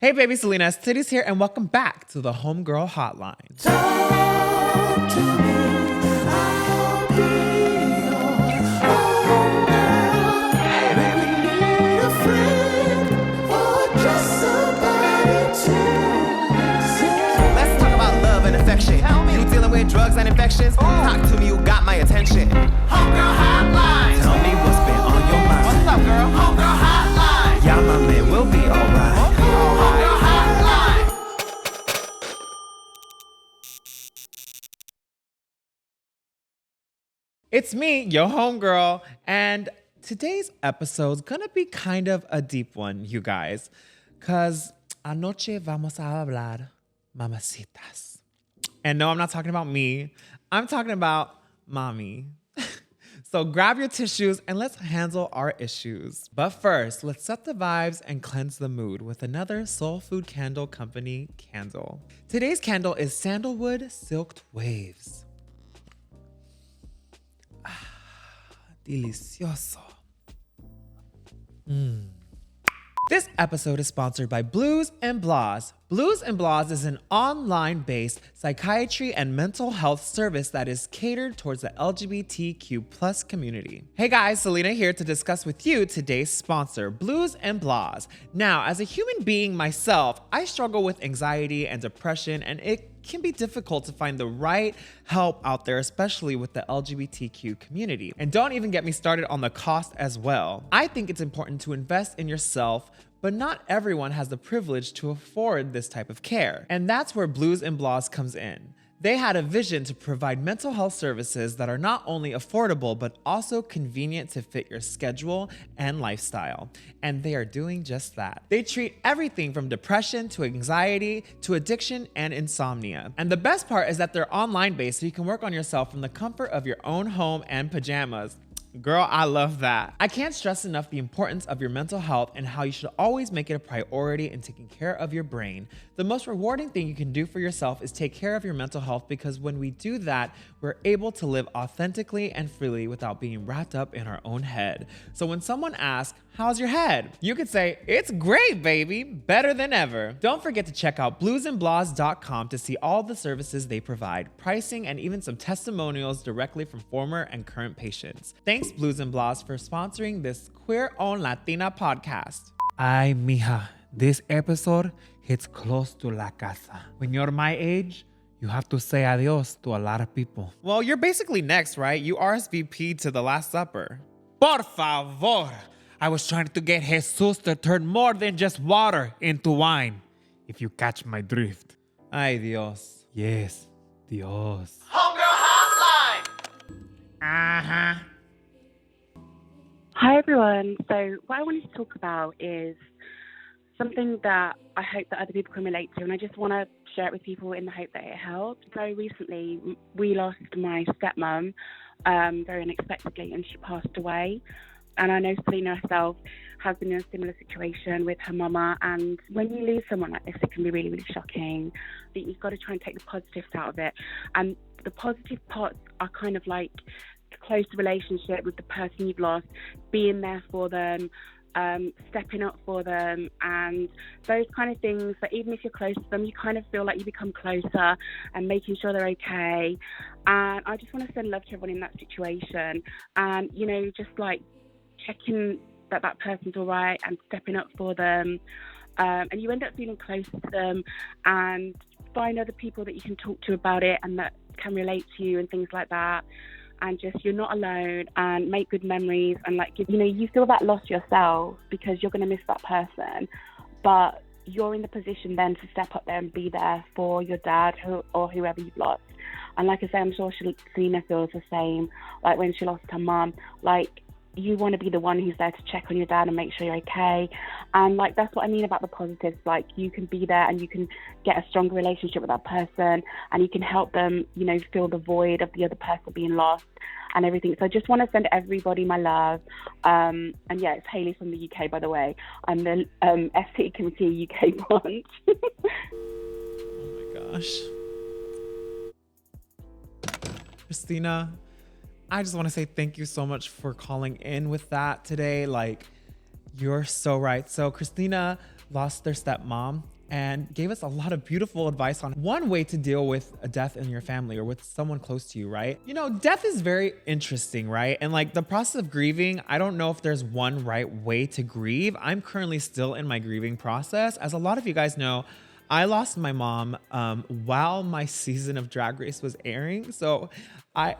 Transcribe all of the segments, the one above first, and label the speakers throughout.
Speaker 1: Hey baby, Salina EsTitties here, and welcome back to the Homegirl Hotline.
Speaker 2: Talk to me, I'll be your homegirl. Hey baby, when you need a friend or just somebody to say.
Speaker 3: Let's talk about love and affection. Tell me, you dealing with drugs and infections? Talk to me, you got my attention. Homegirl Hotline. Tell me what's been on your mind. What's up, girl? Homegirl Hotline. Yeah, my man, we'll be alright. Homegirl Hotline.
Speaker 1: It's me, your homegirl, and today's episode's gonna be kind of a deep one, you guys, cause anoche vamos a hablar mamacitas. And no, I'm not talking about me. I'm talking about mommy. So grab your tissues and let's handle our issues. But first, let's set the vibes and cleanse the mood with another soul food candle company candle. Today's candle is Sandalwood Silked Waves. Delicioso. This episode is sponsored by Blues and Blahs. Blues and Blahs is an online-based psychiatry and mental health service that is catered towards the LGBTQ plus community. Hey guys, Salina here to discuss with you today's sponsor, Blues and Blahs. Now, as a human being myself, I struggle with anxiety and depression, and it can be difficult to find the right help out there, especially with the LGBTQ community. And don't even get me started on the cost as well. I think it's important to invest in yourself, but not everyone has the privilege to afford this type of care. And that's where Blues and Blahs comes in. They had a vision to provide mental health services that are not only affordable, but also convenient to fit your schedule and lifestyle. And they are doing just that. They treat everything from depression to anxiety to addiction and insomnia. And the best part is that they're online based, so you can work on yourself from the comfort of your own home and pajamas. Girl, I love that. I can't stress enough the importance of your mental health and how you should always make it a priority in taking care of your brain. The most rewarding thing you can do for yourself is take care of your mental health, because when we do that, we're able to live authentically and freely without being wrapped up in our own head. So when someone asks, how's your head? You could say, it's great, baby, better than ever. Don't forget to check out bluesandblahs.com to see all the services they provide, pricing, and even some testimonials directly from former and current patients. Thanks, Blues and Blahs, for sponsoring this queer-owned Latina podcast. Ay, mija, this episode hits close to la casa. When you're my age, you have to say adios to a lot of people. Well, you're basically next, right? You RSVP'd to the Last Supper. Por favor. I was trying to get Jesus to turn more than just water into wine, if you catch my drift. Ay, Dios. Yes, Dios.
Speaker 3: Homegirl Hotline.
Speaker 1: Uh-huh.
Speaker 4: Hi everyone. So what I wanted to talk about is something that I hope that other people can relate to, and I just want to share it with people in the hope that it helps. Very recently, we lost my stepmom very unexpectedly, and she passed away. And I know Salina herself has been in a similar situation with her mama. And when you lose someone like this, it can be really, really shocking. I think you've got to try and take the positives out of it. And the positive parts are kind of like the close relationship with the person you've lost, being there for them, stepping up for them, and those kind of things that even if you're close to them, you kind of feel like you become closer and making sure they're okay. And I just want to send love to everyone in that situation. And, you know, just like checking that that person's all right and stepping up for them. And you end up feeling close to them, and find other people that you can talk to about it and that can relate to you and things like that. And just, you're not alone, and make good memories. And like, you know, you feel that loss yourself because you're going to miss that person, but you're in the position then to step up there and be there for your dad or whoever you've lost. And like I say, I'm sure Salina feels the same. Like when she lost her mum, like, you want to be the one who's there to check on your dad and make sure you're okay. And like, that's what I mean about the positives. Like, you can be there and you can get a stronger relationship with that person, and you can help them, you know, fill the void of the other person being lost and everything. So I just want to send everybody my love. And yeah, it's Hayley from the UK, by the way. I'm the ST Committee UK branch.
Speaker 1: Oh my gosh. Christina, I just want to say thank you so much for calling in with that today. Like, you're so right. So Christina lost their stepmom and gave us a lot of beautiful advice on one way to deal with a death in your family or with someone close to you, right? You know, death is very interesting, right? And like the process of grieving, I don't know if there's one right way to grieve. I'm currently still in my grieving process. As a lot of you guys know, I lost my mom while my season of Drag Race was airing. So I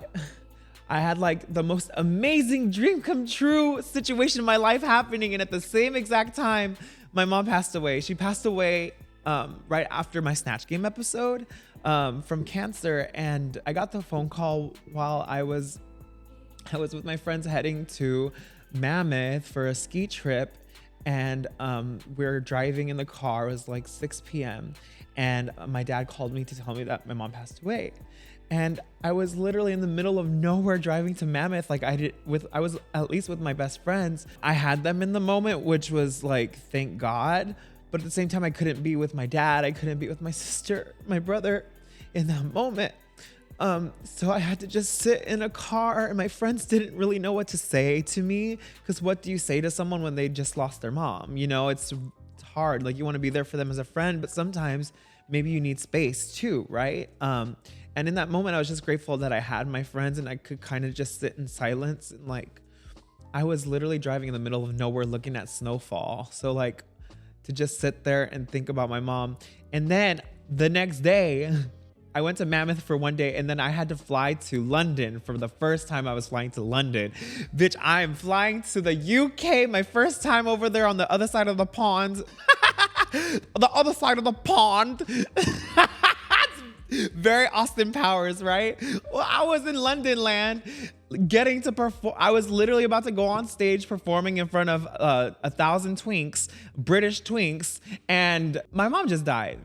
Speaker 1: had like the most amazing dream come true situation in my life happening. And at the same exact time, my mom passed away. She passed away right after my Snatch Game episode from cancer. And I got the phone call while I was with my friends heading to Mammoth for a ski trip. And we're driving in the car. It was like 6 p.m. And my dad called me to tell me that my mom passed away. And I was literally in the middle of nowhere driving to Mammoth. Like I was at least with my best friends. I had them in the moment, which was like, thank God. But at the same time, I couldn't be with my dad. I couldn't be with my sister, my brother in that moment. So I had to just sit in a car, and my friends didn't really know what to say to me. Because what do you say to someone when they just lost their mom? You know, it's hard. Like you want to be there for them as a friend, but sometimes maybe you need space too, right? And in that moment, I was just grateful that I had my friends and I could kind of just sit in silence. And like, I was literally driving in the middle of nowhere looking at snowfall. So like to just sit there and think about my mom. And then the next day, I went to Mammoth for one day and then I had to fly to London for the first time I was flying to London. Bitch, I am flying to the UK, my first time over there on the other side of the pond. The other side of the pond. Very Austin Powers, right? Well, I was in London land getting to perform. I was literally about to go on stage performing in front of 1,000 twinks, British twinks, and my mom just died.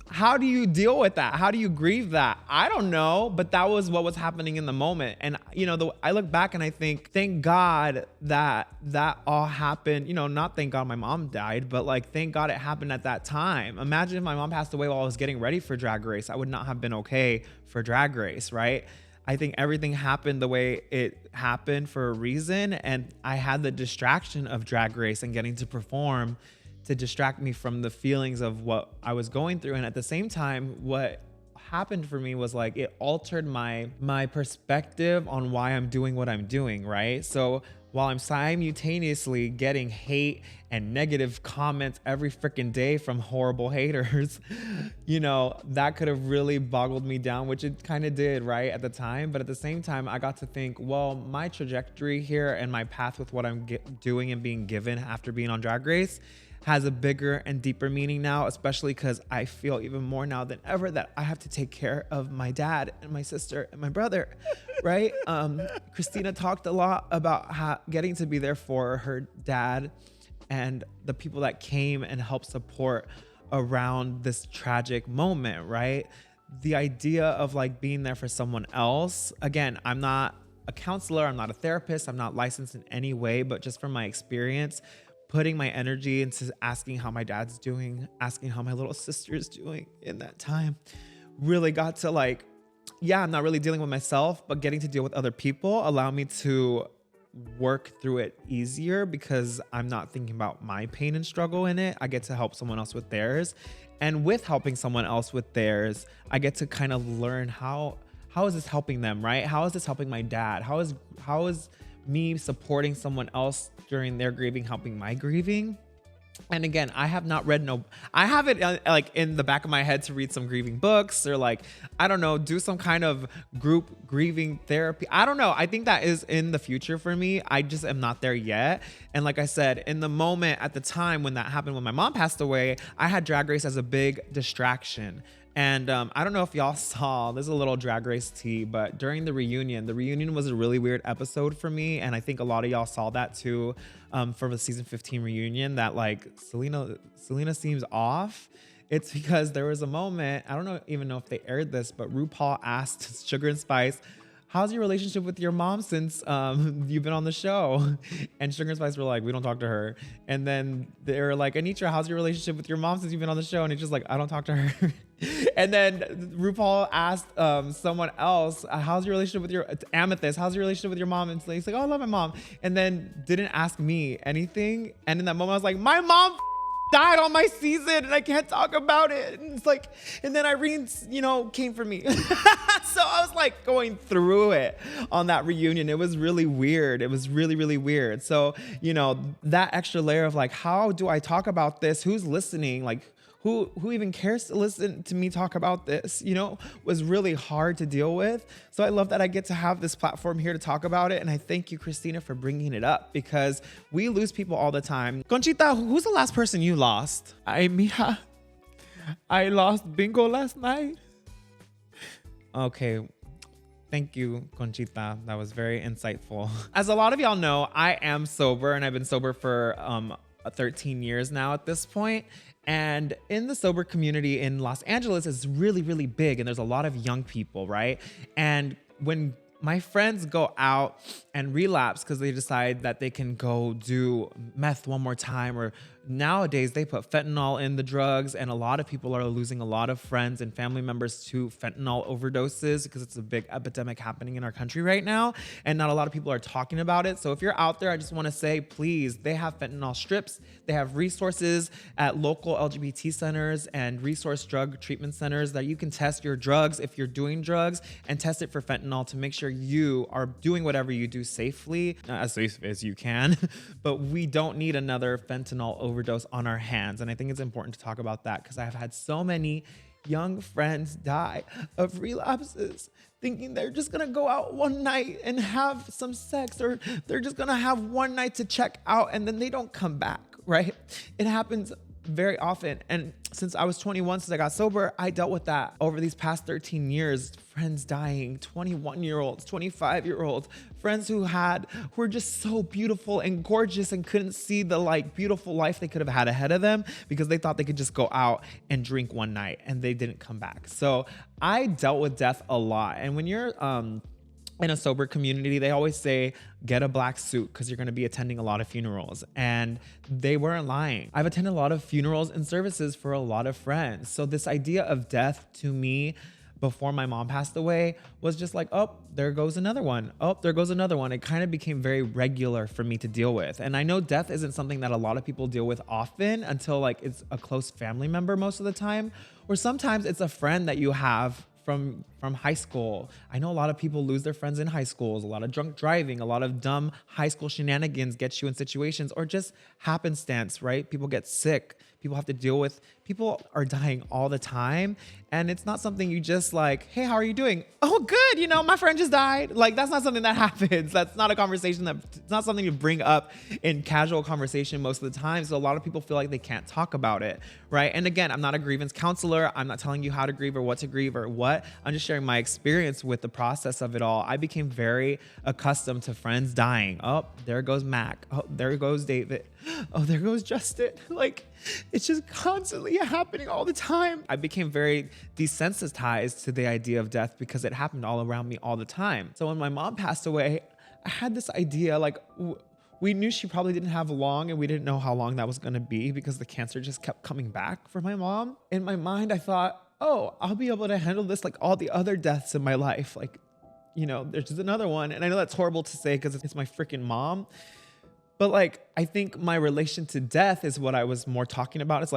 Speaker 1: How do you deal with that? How do you grieve that? I don't know, but that was what was happening in the moment. And, you know, I look back and I think, thank God that all happened. You know, not thank God my mom died, but like, thank God it happened at that time. Imagine if my mom passed away while I was getting ready for Drag Race. I would not have been okay for Drag Race, right? I think everything happened the way it happened for a reason. And I had the distraction of Drag Race and getting to perform to distract me from the feelings of what I was going through. And at the same time, what happened for me was like, it altered my perspective on why I'm doing what I'm doing, right? So while I'm simultaneously getting hate and negative comments every freaking day from horrible haters, you know, that could have really boggled me down, which it kind of did, right, at the time. But at the same time, I got to think, well, my trajectory here and my path with what I'm doing and being given after being on Drag Race has a bigger and deeper meaning now, especially because I feel even more now than ever that I have to take care of my dad and my sister and my brother, right? Christina talked a lot about getting to be there for her dad and the people that came and helped support around this tragic moment, right? The idea of like being there for someone else. Again, I'm not a counselor, I'm not a therapist, I'm not licensed in any way, but just from my experience, putting my energy into asking how my dad's doing, asking how my little sister's doing in that time, really got to like, yeah, I'm not really dealing with myself, but getting to deal with other people allow me to work through it easier because I'm not thinking about my pain and struggle in it. I get to help someone else with theirs. And with helping someone else with theirs, I get to kind of learn how is this helping them, right? How is this helping my dad? How is me supporting someone else during their grieving helping my grieving? And again, I have not read I have it like in the back of my head to read some grieving books or like, I don't know, do some kind of group grieving therapy. I don't know. I think that is in the future for me. I just am not there yet. And like I said, in the moment at the time when that happened, when my mom passed away, I had Drag Race as a big distraction. And I don't know if y'all saw, there's a little Drag Race tea, but during the reunion was a really weird episode for me. And I think a lot of y'all saw that too for the season 15 reunion, that like Salina seems off. It's because there was a moment, I don't even know if they aired this, but RuPaul asked Sugar and Spice, how's your relationship with your mom since you've been on the show? And Sugar and Spice were like, we don't talk to her. And then they were like, Anitra, how's your relationship with your mom since you've been on the show? And it's just like, I don't talk to her. And then RuPaul asked someone else, how's your relationship with your Amethyst? How's your relationship with your mom? And he's like, oh, I love my mom. And then didn't ask me anything. And in that moment, I was like, my mom died on my season and I can't talk about it. And it's like, and then Irene, came for me. So I was like going through it on that reunion. It was really weird. It was really, really weird. So, that extra layer of like, how do I talk about this? Who's listening? Like, who even cares to listen to me talk about this, was really hard to deal with. So I love that I get to have this platform here to talk about it. And I thank you, Christina, for bringing it up because we lose people all the time. Conchita, who's the last person you lost?
Speaker 5: Ay, mija, I lost Bingo last night.
Speaker 1: Okay. Thank you, Conchita. That was very insightful. As a lot of y'all know, I am sober and I've been sober for 13 years now at this point. And in the sober community in Los Angeles is really, really big. And there's a lot of young people, right? And when my friends go out and relapse because they decide that they can go do meth one more time, or nowadays they put fentanyl in the drugs, and a lot of people are losing a lot of friends and family members to fentanyl overdoses because it's a big epidemic happening in our country right now, and not a lot of people are talking about it. So if you're out there, I just want to say, please, they have fentanyl strips. They have resources at local LGBT centers and resource drug treatment centers that you can test your drugs if you're doing drugs, and test it for fentanyl to make sure you are doing whatever you do safely, as safe as you can. But we don't need another fentanyl overdose on our hands. And I think it's important to talk about that because I've had so many young friends die of relapses thinking they're just gonna go out one night and have some sex, or they're just gonna have one night to check out and then they don't come back, right? It happens very often. And since I was 21, since I got sober, I dealt with that over these past 13 years. Friends dying, 21-year-olds, 25-year-olds, friends who were just so beautiful and gorgeous and couldn't see the beautiful life they could have had ahead of them because they thought they could just go out and drink one night and they didn't come back. So I dealt with death a lot. And when you're in a sober community, they always say, get a black suit because you're going to be attending a lot of funerals. And they weren't lying. I've attended a lot of funerals and services for a lot of friends. So this idea of death to me before my mom passed away was just like, oh, there goes another one. Oh, there goes another one. It kind of became very regular for me to deal with. And I know death isn't something that a lot of people deal with often until it's a close family member most of the time. Or sometimes it's a friend that you have from high school. I know a lot of people lose their friends in high schools. A lot of drunk driving, a lot of dumb high school shenanigans get you in situations, or just happenstance, right? People get sick. People have to deal with, people are dying all the time. And it's not something you just hey, how are you doing? Oh, good. My friend just died. That's not something that happens. That's not a conversation it's not something you bring up in casual conversation most of the time. So a lot of people feel like they can't talk about it, right? And again, I'm not a grievance counselor. I'm not telling you how to grieve or what to grieve or what. I'm just sharing my experience with the process of it all. I became very accustomed to friends dying. Oh, there goes Mac. Oh, there goes David. Oh, there goes Justin. It's just constantly happening all the time. I became very desensitized to the idea of death because it happened all around me all the time. So when my mom passed away, I had this idea, we knew she probably didn't have long, and we didn't know how long that was gonna be because the cancer just kept coming back for my mom. In my mind, I thought, oh, I'll be able to handle this like all the other deaths in my life. There's just another one. And I know that's horrible to say because it's my freaking mom. But I think my relation to death is what I was more talking about. It's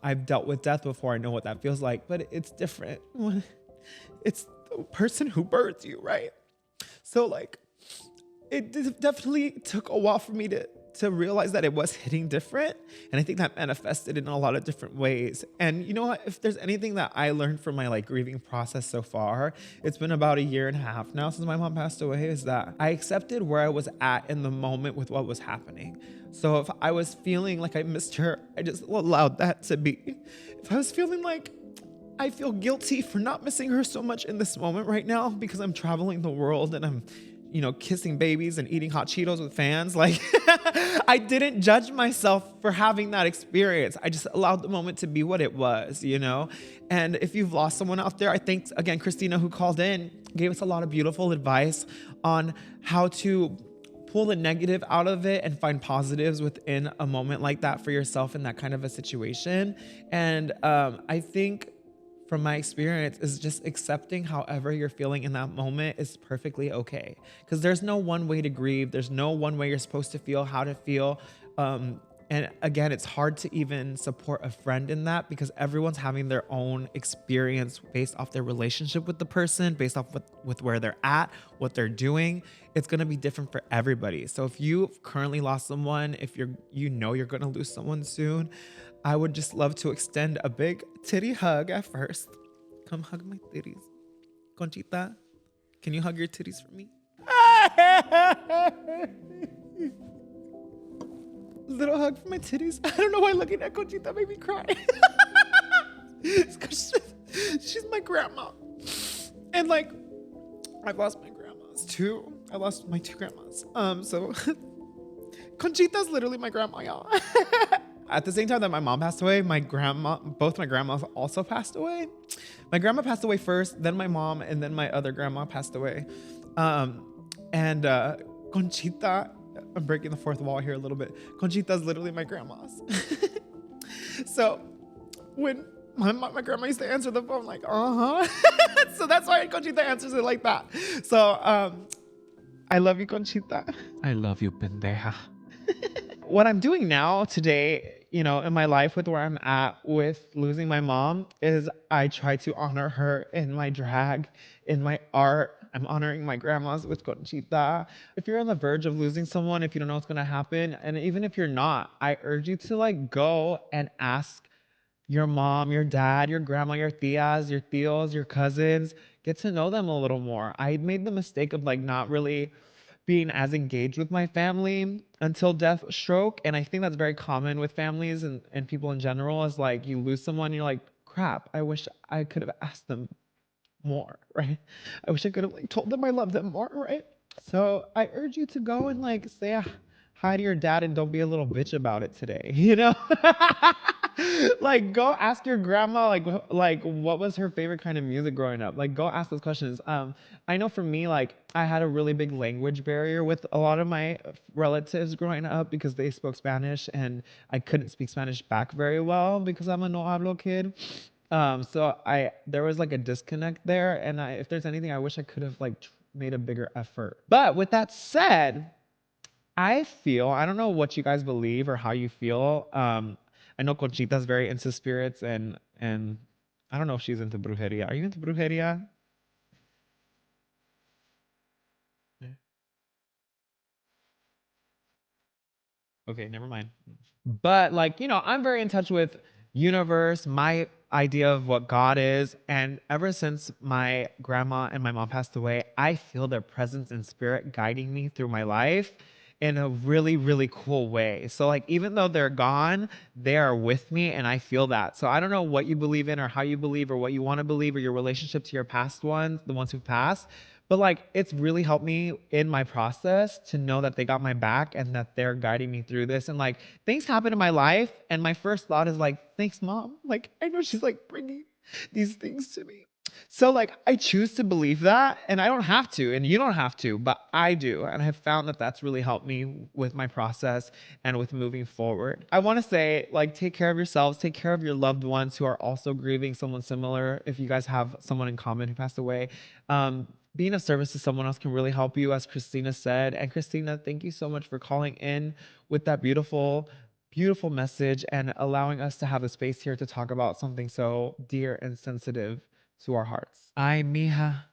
Speaker 1: I've dealt with death before. I know what that feels like, but it's different. It's the person who birthed you, right? So it definitely took a while for me to realize that it was hitting different. And I think that manifested in a lot of different ways. And you know what? If there's anything that I learned from my grieving process so far, it's been about 1.5 years now since my mom passed away, is that I accepted where I was at in the moment with what was happening. So if I was feeling like I missed her, I just allowed that to be. If I was feeling I feel guilty for not missing her so much in this moment right now because I'm traveling the world and I'm kissing babies and eating hot Cheetos with fans. I didn't judge myself for having that experience. I just allowed the moment to be what it was, And if you've lost someone out there, I think, again, Christina, who called in, gave us a lot of beautiful advice on how to pull the negative out of it and find positives within a moment like that for yourself in that kind of a situation. And I think, from my experience, is just accepting however you're feeling in that moment is perfectly okay. Because there's no one way to grieve. There's no one way you're supposed to feel, how to feel. And again, it's hard to even support a friend in that because everyone's having their own experience based off their relationship with the person, based off with where they're at, what they're doing. It's gonna be different for everybody. So if you've currently lost someone, if you're gonna lose someone soon, I would just love to extend a big titty hug at first. Come hug my titties. Conchita, can you hug your titties for me? Little hug for my titties. I don't know why looking at Conchita made me cry. It's 'cause she's my grandma. And like, I've lost my grandmas too. I lost my 2 grandmas. So Conchita's literally my grandma, y'all. At the same time that my mom passed away, both my grandmas also passed away. My grandma passed away first, then my mom, and then my other grandma passed away. Conchita, I'm breaking the fourth wall here a little bit. Conchita's literally my grandma's. So when my grandma used to answer the phone like, so that's why Conchita answers it like that. So I love you, Conchita.
Speaker 5: I love you, pendeja.
Speaker 1: What I'm doing now today, in my life with where I'm at with losing my mom is I try to honor her in my drag, in my art. I'm honoring my grandmas with Conchita. If you're on the verge of losing someone, if you don't know what's gonna happen, and even if you're not, I urge you to like go and ask your mom, your dad, your grandma, your tias, your tios, your cousins, get to know them a little more. I made the mistake of like not really being as engaged with my family until death stroke. And I think that's very common with families and people in general is like you lose someone, you're like, crap, I wish I could have asked them more, right? I wish I could have like told them I love them more, right? So I urge you to go and like say hi to your dad and don't be a little bitch about it today, Like go ask your grandma like what was her favorite kind of music growing up? Like go ask those questions. I know for me, like I had a really big language barrier with a lot of my relatives growing up because they spoke Spanish and I couldn't speak Spanish back very well because I'm a no hablo kid. So there was like a disconnect there, and if there's anything, I wish I could have like made a bigger effort. But with that said, I don't know what you guys believe or how you feel. I know Conchita's very into spirits, and I don't know if she's into brujeria. Are you into brujeria? Okay, never mind. But like, I'm very in touch with universe, my idea of what God is. And ever since my grandma and my mom passed away, I feel their presence and spirit guiding me through my life in a really, really cool way. So like, even though they're gone, they are with me and I feel that. So I don't know what you believe in or how you believe or what you want to believe or your relationship to your past ones, the ones who've passed. But like, it's really helped me in my process to know that they got my back and that they're guiding me through this. And like, things happen in my life. And my first thought is like, thanks, mom. Like, I know she's like bringing these things to me. So like, I choose to believe that and I don't have to, and you don't have to, but I do. And I have found that that's really helped me with my process and with moving forward. I want to say like, take care of yourselves, take care of your loved ones who are also grieving someone similar. If you guys have someone in common who passed away, being of service to someone else can really help you, as Christina said. And Christina, thank you so much for calling in with that beautiful, beautiful message and allowing us to have a space here to talk about something so dear and sensitive to our hearts.
Speaker 5: Ay, mija,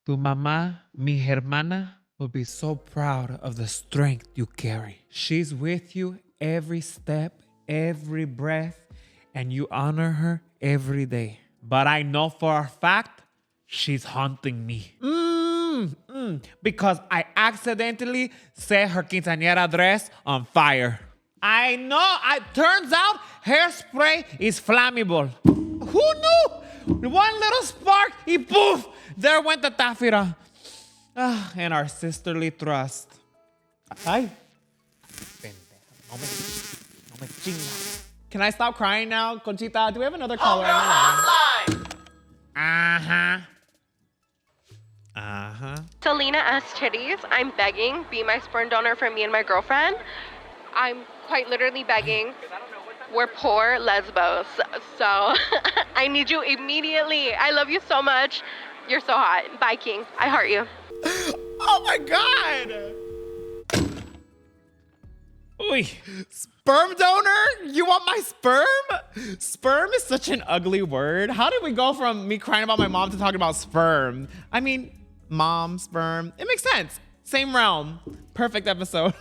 Speaker 5: tu mamá, mi hermana, will be so proud of the strength you carry. She's with you every step, every breath, and you honor her every day. But I know for a fact, she's haunting me. Because I accidentally set her quinceañera dress on fire. I know. Turns out hairspray is flammable. Who knew? One little spark, y poof, there went the taffeta. And our sisterly trust. Ay. No me chinga.
Speaker 1: Can I stop crying now, Conchita? Do we have another caller?
Speaker 3: Homegirl Hotline!
Speaker 6: Salina EsTitties, I'm begging, be my sperm donor for me and my girlfriend. I'm quite literally begging. We're poor lesbos, so I need you immediately. I love you so much. You're so hot. Bye, King. I heart you.
Speaker 1: Oh my God!
Speaker 5: Uy. Sperm donor? You want my sperm? Sperm is such an ugly word. How did we go from me crying about my mom to talking about sperm? I mean, mom, sperm. It makes sense. Same realm. Perfect episode.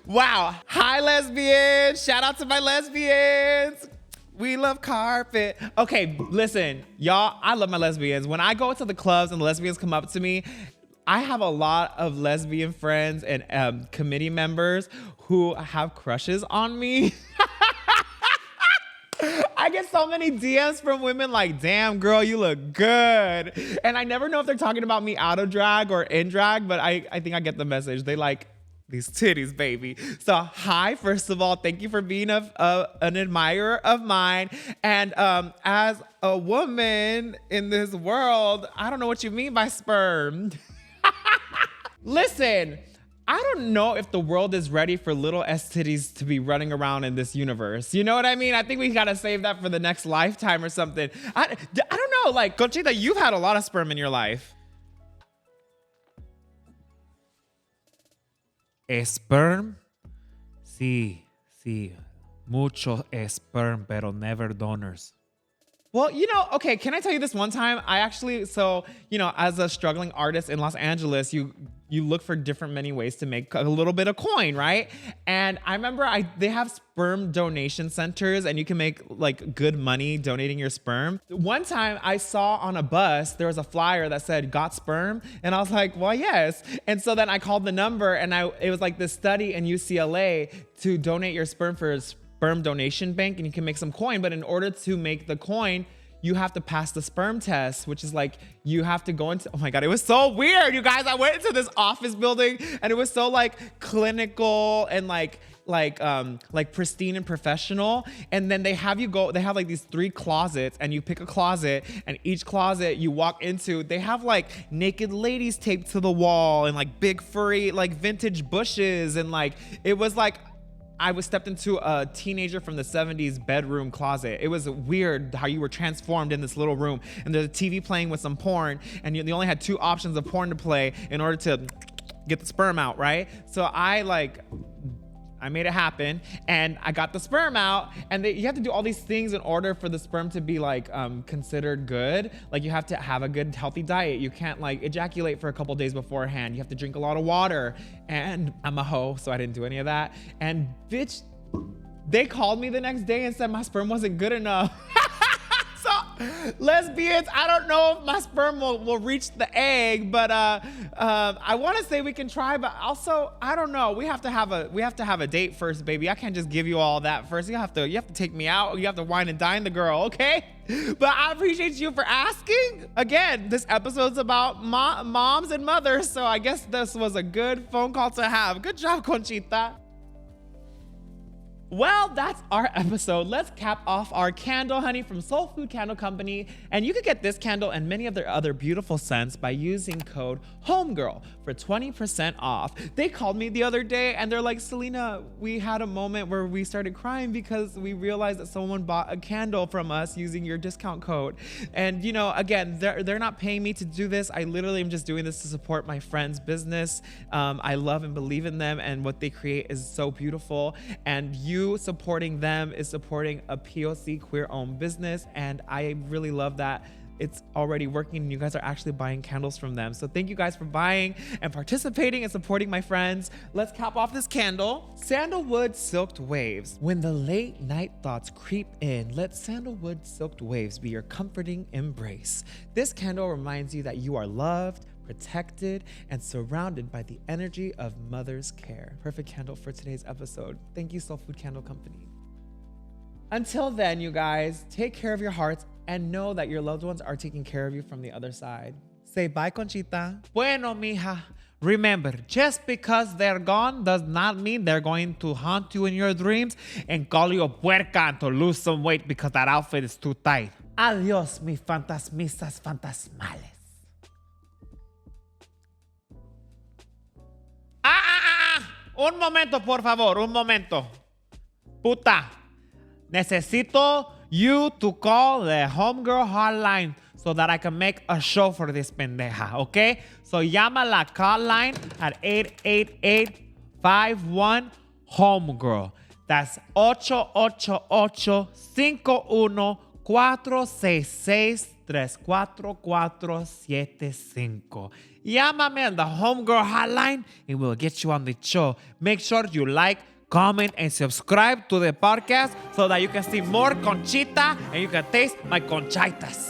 Speaker 5: Wow. Hi, lesbians. Shout out to my lesbians. We love carpet. Okay, listen, y'all, I love my lesbians. When I go to the clubs and the lesbians come up to me, I have a lot of lesbian friends and committee members who have crushes on me. I get so many DMs from women like, damn, girl, you look good. And I never know if they're talking about me out of drag or in drag, but I think I get the message. They like these titties, baby. So hi, first of all, thank you for being an admirer of mine. And as a woman in this world, I don't know what you mean by sperm. Listen, I don't know if the world is ready for little EsTitties to be running around in this universe. You know what I mean? I think we gotta save that for the next lifetime or something. I don't know, like, Conchita, you've had a lot of sperm in your life.
Speaker 1: Sperm? Sí, mucho sperm, pero never donors.
Speaker 5: Well, you know, okay, can I tell you this one time? I actually, so, you know, as a struggling artist in Los Angeles, you look for different many ways to make a little bit of coin, right? And I remember they have sperm donation centers and you can make like good money donating your sperm. One time I saw on a bus, there was a flyer that said, got sperm? And I was like, well, yes. And so then I called the number and it was like this study in UCLA to donate your sperm for a sperm donation bank and you can make some coin. But in order to make the coin, you have to pass the sperm test, which is like, you have to go into, oh my God, it was so weird, you guys. I went into this office building and it was so like clinical and like pristine and professional. And then they have like these 3 closets and you pick a closet and each closet you walk into, they have like naked ladies taped to the wall and like big furry, like vintage bushes. And like, it was like, I was stepped into a teenager from the 70s bedroom closet. It was weird how you were transformed in this little room and there's a TV playing with some porn and you only had 2 options of porn to play in order to get the sperm out, right? So I made it happen and I got the sperm out and you have to do all these things in order for the sperm to be like considered good. Like you have to have a good healthy diet. You can't like ejaculate for a couple days beforehand. You have to drink a lot of water and I'm a hoe, so I didn't do any of that. And bitch, they called me the next day and said my sperm wasn't good enough. So lesbians, I don't know if my sperm will reach the egg, but I want to say we can try, but also I don't know. We have to have a date first, baby. I can't just give you all that first. You have to take me out. You have to wine and dine the girl, okay? But I appreciate you for asking. Again, this episode's about moms and mothers, so I guess this was a good phone call to have. Good job, Conchita. Well, that's our episode. Let's cap off our candle, honey, from Soul Food Candle Company. And you can get this candle and many of their other beautiful scents by using code HOMEGIRL for 20% off. They called me the other day and they're like, Salina, we had a moment where we started crying because we realized that someone bought a candle from us using your discount code. And you know, again, they're not paying me to do this. I literally am just doing this to support my friend's business. I love and believe in them and what they create is so beautiful. And you supporting them is supporting a POC queer-owned business, and I really love that it's already working and you guys are actually buying candles from them. So thank you guys for buying and participating and supporting my friends. Let's cap off this candle. Sandalwood Silked Waves. When the late night thoughts creep in, let Sandalwood Silked Waves be your comforting embrace. This candle reminds you that you are loved, protected, and surrounded by the energy of mother's care. Perfect candle for today's episode. Thank you, Soul Food Candle Company. Until then, you guys, take care of your hearts and know that your loved ones are taking care of you from the other side. Say bye, Conchita.
Speaker 1: Bueno, mija. Remember, just because they're gone does not mean they're going to haunt you in your dreams and call you a puerca and to lose some weight because that outfit is too tight. Adios, mis fantasmistas fantasmales. Un momento, por favor, un momento. Puta, necesito you to call the Homegirl Hotline so that I can make a show for this pendeja, okay? So llama la call line at 888-51
Speaker 5: Homegirl. That's 888-566-3475. Llámame on the Homegirl Hotline and we'll get you on the show. Make sure you like, comment, and subscribe to the podcast so that you can see more Conchita and you can taste my conchitas.